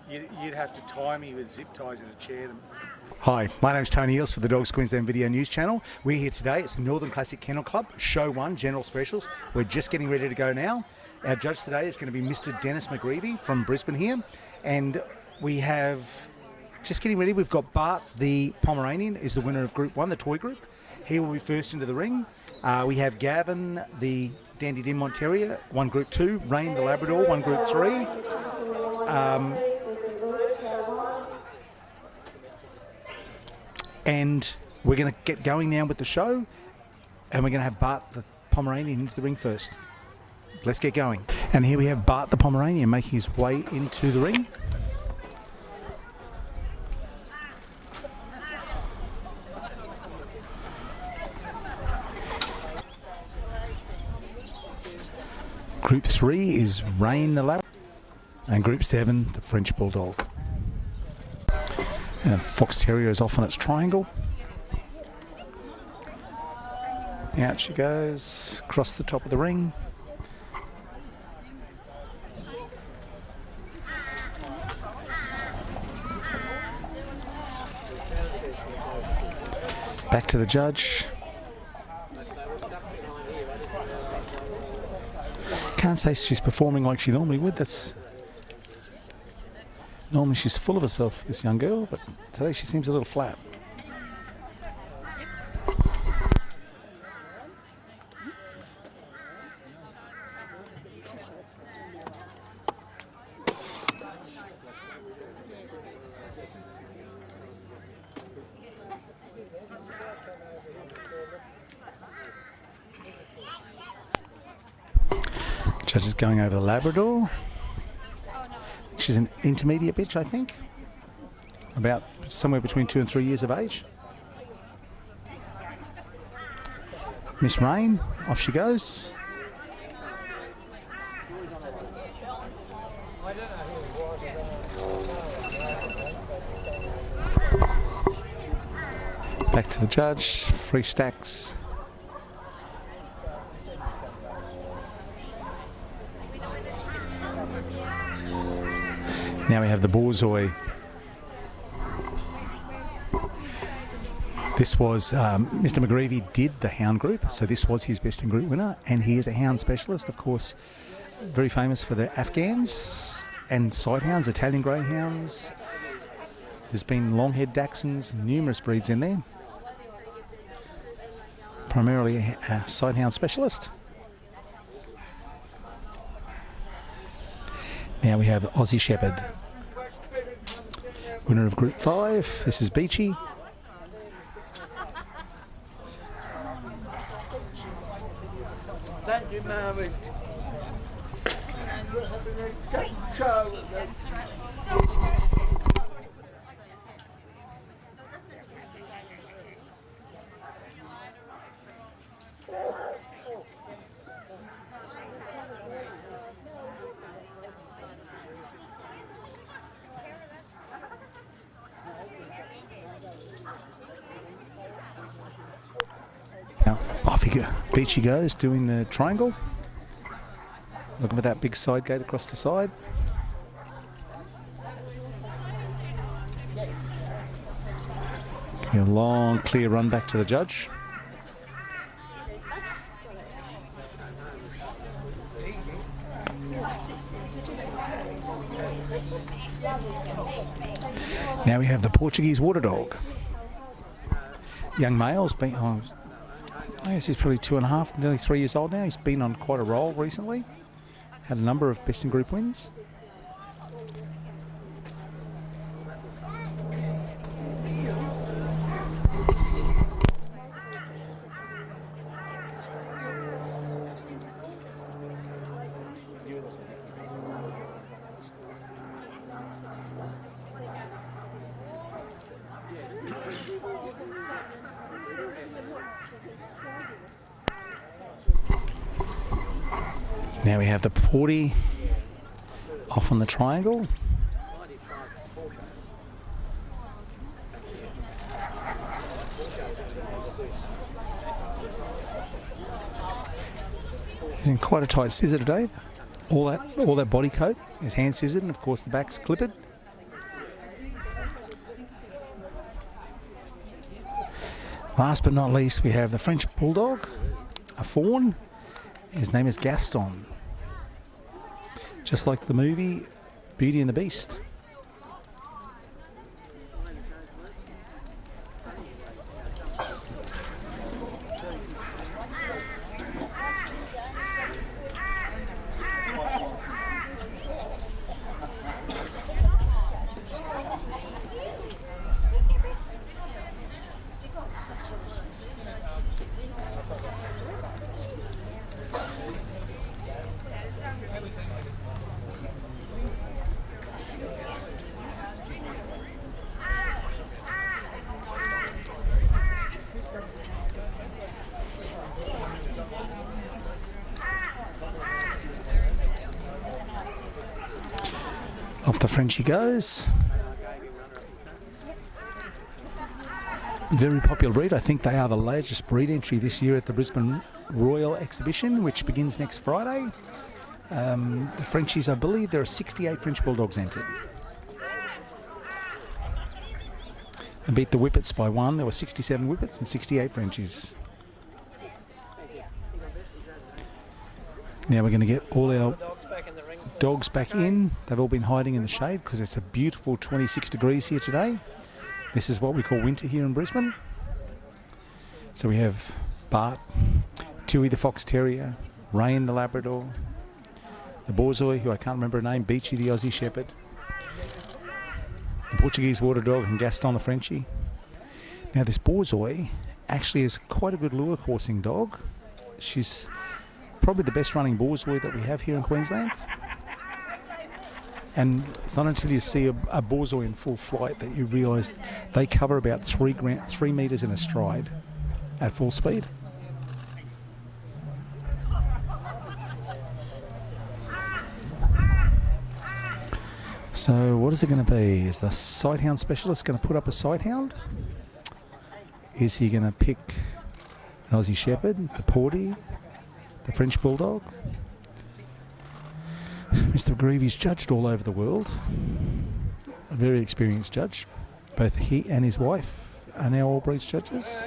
You'd have to tie me with zip ties in a chair. Hi, my name's Tony Eels for the Dogs Queensland Video News Channel. We're here today. It's Northern Classic Kennel Club, Show 1, General Specials. We're just getting ready to go now. Our judge today is going to be Mr. Dennis McGreevy from Brisbane here. And we have, just getting ready, we've got Bart the Pomeranian is the winner of Group 1, the toy group. He will be first into the ring. We have Gavin, the Dandy Dinmont Terrier, won Group 2. Rain the Labrador, won Group 3. And we're going to get going now with the show, and we're going to have Bart the Pomeranian into the ring first. Let's get going. And here we have Bart the Pomeranian making his way into the ring. Group 3 is Rain the Labrador, and Group 7, the French Bulldog. And Fox Terrier is off on its triangle. Out she goes, across the top of the ring. Back to the judge. Can't say she's performing like she normally would. Normally she's full of herself, this young girl, but today she seems a little flat. Judge is going over the Labrador. She's an intermediate bitch, I think. About somewhere between 2 and 3 years of age. Miss Rain, off she goes. Back to the judge, 3 stacks. Now we have the Borzoi. This was, Mr. McGreevy did the hound group, so this was his best in group winner, and he is a hound specialist, of course, very famous for the Afghans and sighthounds, Italian greyhounds. There's been long-haired Dachshunds, numerous breeds in there. Primarily a sighthound specialist. Now we have Aussie Shepherd, winner of Group 5. This is Beachy. Thank you, Mary. Now, off Beachy goes, doing the triangle. Looking for that big side gate across the side. A long, clear run back to the judge. Now we have the Portuguese Water Dog. Young male's been, I guess he's probably 2.5, nearly 3 years old now. He's been on quite a roll recently. Had a number of best in group wins. Now we have the Porty off on the triangle. He's in quite a tight scissor today. all that body coat is hand scissored, and of course the back's clippered. Last but not least, we have the French Bulldog, a fawn. His name is Gaston, just like the movie Beauty and the Beast. Off the Frenchie goes. Very popular breed. I think they are the largest breed entry this year at the Brisbane Royal Exhibition, which begins next Friday. The Frenchies, I believe there are 68 French Bulldogs entered. And beat the Whippets by one. There were 67 Whippets and 68 Frenchies. Now we're going to get all our dogs back in. They've all been hiding in the shade because it's a beautiful 26 degrees here today. This is what we call winter here in Brisbane. So we have Bart, Tui the Fox Terrier, Rain the Labrador, the Borzoi, who I can't remember her name, Beachy the Aussie Shepherd, the Portuguese Water Dog, and Gaston the Frenchie. Now this Borzoi actually is quite a good lure coursing dog. She's probably the best running Borzoi that we have here in Queensland. And it's not until you see a Borzoi in full flight that you realise they cover about 3 metres in a stride at full speed. So what is it going to be? Is the sighthound specialist going to put up a sighthound? Is he going to pick an Aussie Shepherd, the Porty, the French Bulldog? Mr. McGreevy's judged all over the world. A very experienced judge. Both he and his wife are now all breeds judges.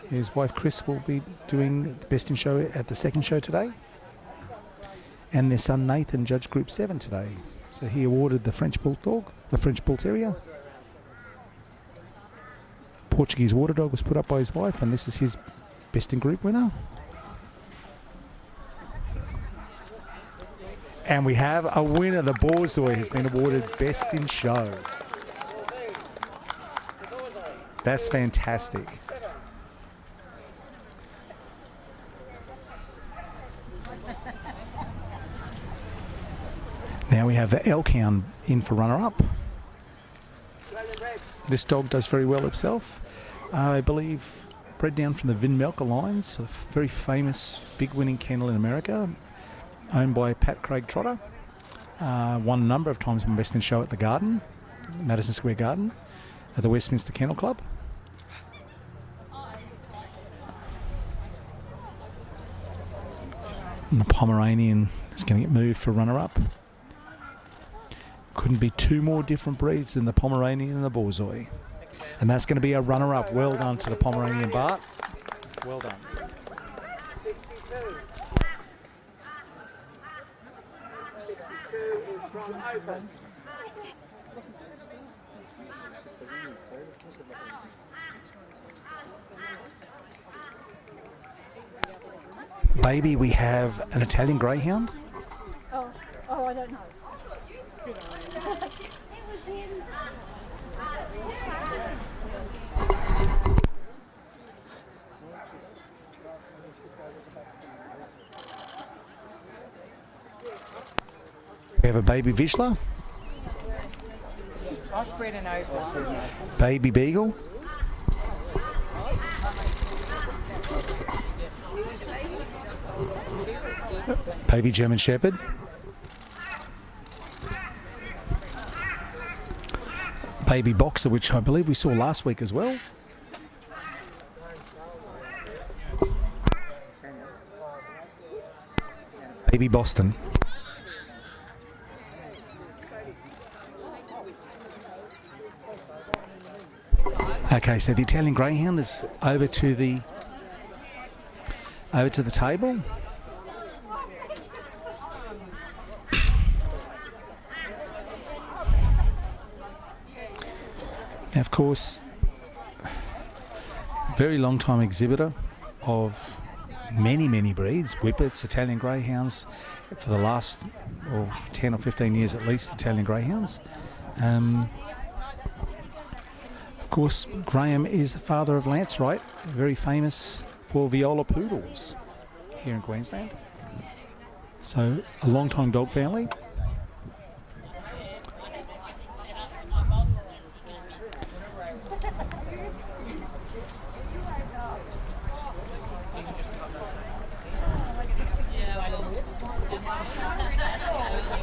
His wife Chris will be doing the best in show at the second show today. And their son Nathan judged Group 7 today. So he awarded the French Bulldog, the French Bull Terrier. Portuguese Water Dog was put up by his wife, and this is his best in group winner. And we have a winner. The Borzoi has been awarded Best in Show. That's fantastic. Now we have the Elkhound in for runner-up. This dog does very well himself. I believe bred down from the Vin Melker lines, a very famous big winning kennel in America, owned by Pat Craig Trotter. Won a number of times from Best in Show at the Garden, Madison Square Garden, at the Westminster Kennel Club. And the Pomeranian is going to get moved for runner-up. Couldn't be two more different breeds than the Pomeranian and the Borzoi. And that's going to be a runner-up. Well done to the Pomeranian, Bart. Well done. Baby, we have an Italian Greyhound. Oh, I don't know. We have a baby Vizsla. Osprey and Oval. Baby Beagle. Baby German Shepherd. Baby Boxer, which I believe we saw last week as well. Baby Boston. Okay, so the Italian Greyhound is over to the table. Now, of course, very long time exhibitor of many breeds, whippets, Italian Greyhounds, for the last 10 or 15 years at least, Italian Greyhounds. Of course, Graham is the father of Lance Wright, very famous for Viola Poodles here in Queensland. So, a long-time dog family.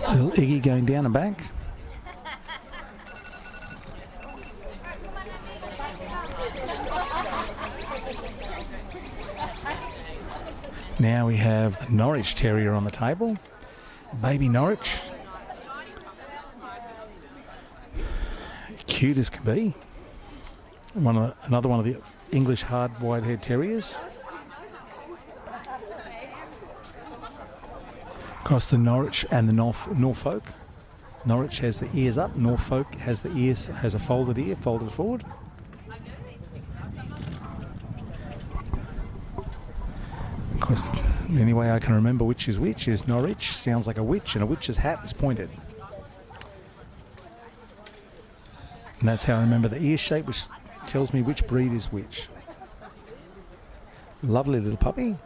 Little Iggy going down and back. Now we have the Norwich Terrier on the table. Baby Norwich. Cute as can be. Another one of the English hard white-haired terriers. Across the Norwich and the Norfolk. Norwich has the ears up. Norfolk has the ears, has a folded ear, folded forward. Of course, the only way I can remember which is Norwich. Sounds like a witch, and a witch's hat is pointed. And that's how I remember the ear shape, which tells me which breed is which. Lovely little puppy.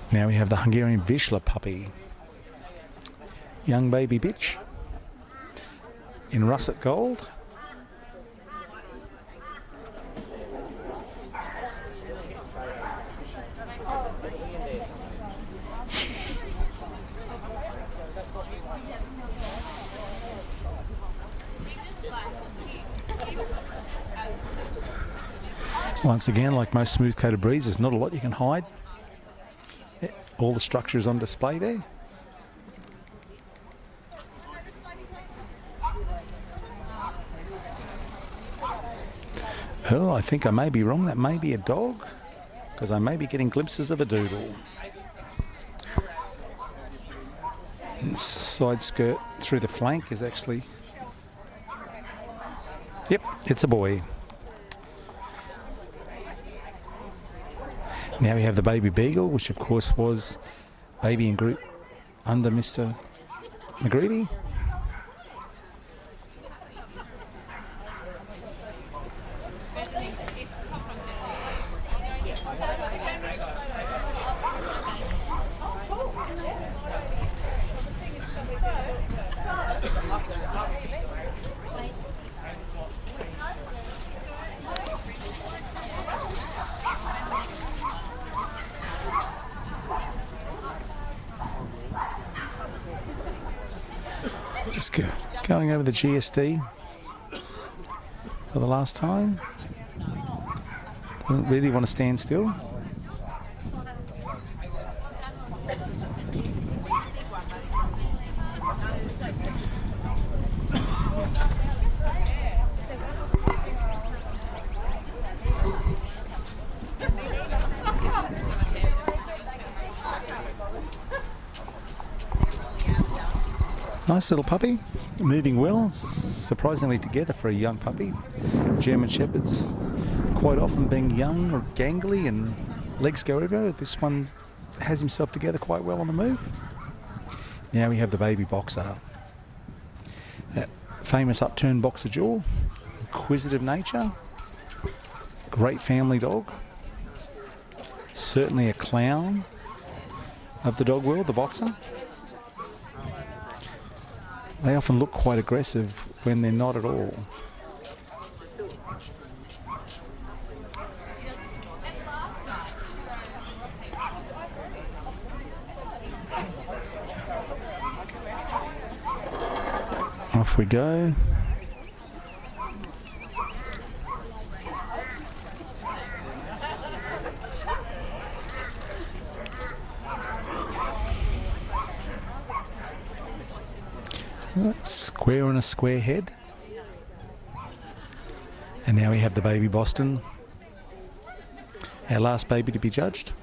Now we have the Hungarian Vizsla puppy. Young baby bitch in russet gold. Once again, like most smooth-coated breeds, there's not a lot you can hide. All the structure is on display there. Oh, I think I may be wrong. That may be a dog, because I may be getting glimpses of a doodle. And side skirt through the flank is actually... Yep, it's a boy. Now we have the baby beagle, which of course was baby in group under Mr. McGreevy. Just going over the GSD for the last time. Don't really want to stand still. Nice little puppy, moving well, surprisingly together for a young puppy. German Shepherds quite often being young or gangly and legs go everywhere. This one has himself together quite well on the move. Now we have the baby boxer. That famous upturned boxer jaw, inquisitive nature, great family dog. Certainly a clown of the dog world, the boxer. They often look quite aggressive when they're not at all. Off we go. Square on a square head. And now we have the baby Boston, our last baby to be judged.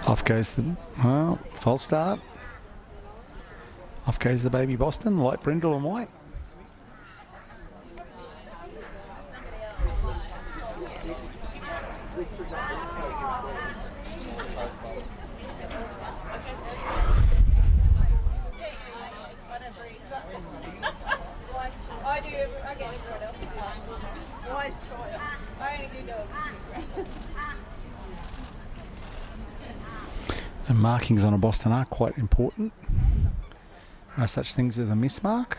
Off goes the, well, false start. Off goes the baby Boston, light brindle and white. The markings on a Boston are quite important. There are such things as a mismark.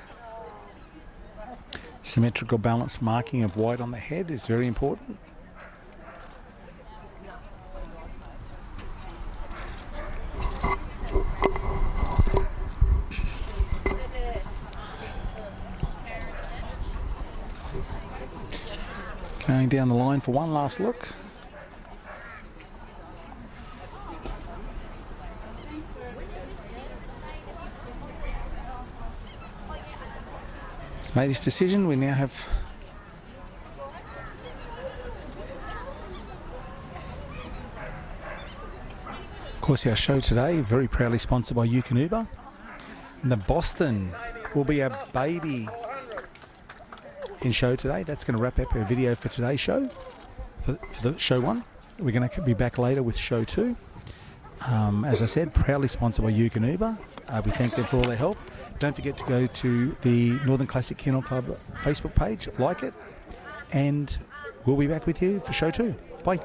Symmetrical balanced marking of white on the head is very important. Going down the line for one last look. He's made his decision. We now have of course our show today, very proudly sponsored by Uber. And the Boston will be our baby in show today. That's going to wrap up our video for today's show, for the show 1. We're going to be back later with show 2. As I said, proudly sponsored by Uber. We thank them for all their help. Don't forget to go to the Northern Classic Kennel Club Facebook page, like it, and we'll be back with you for show 2. Bye.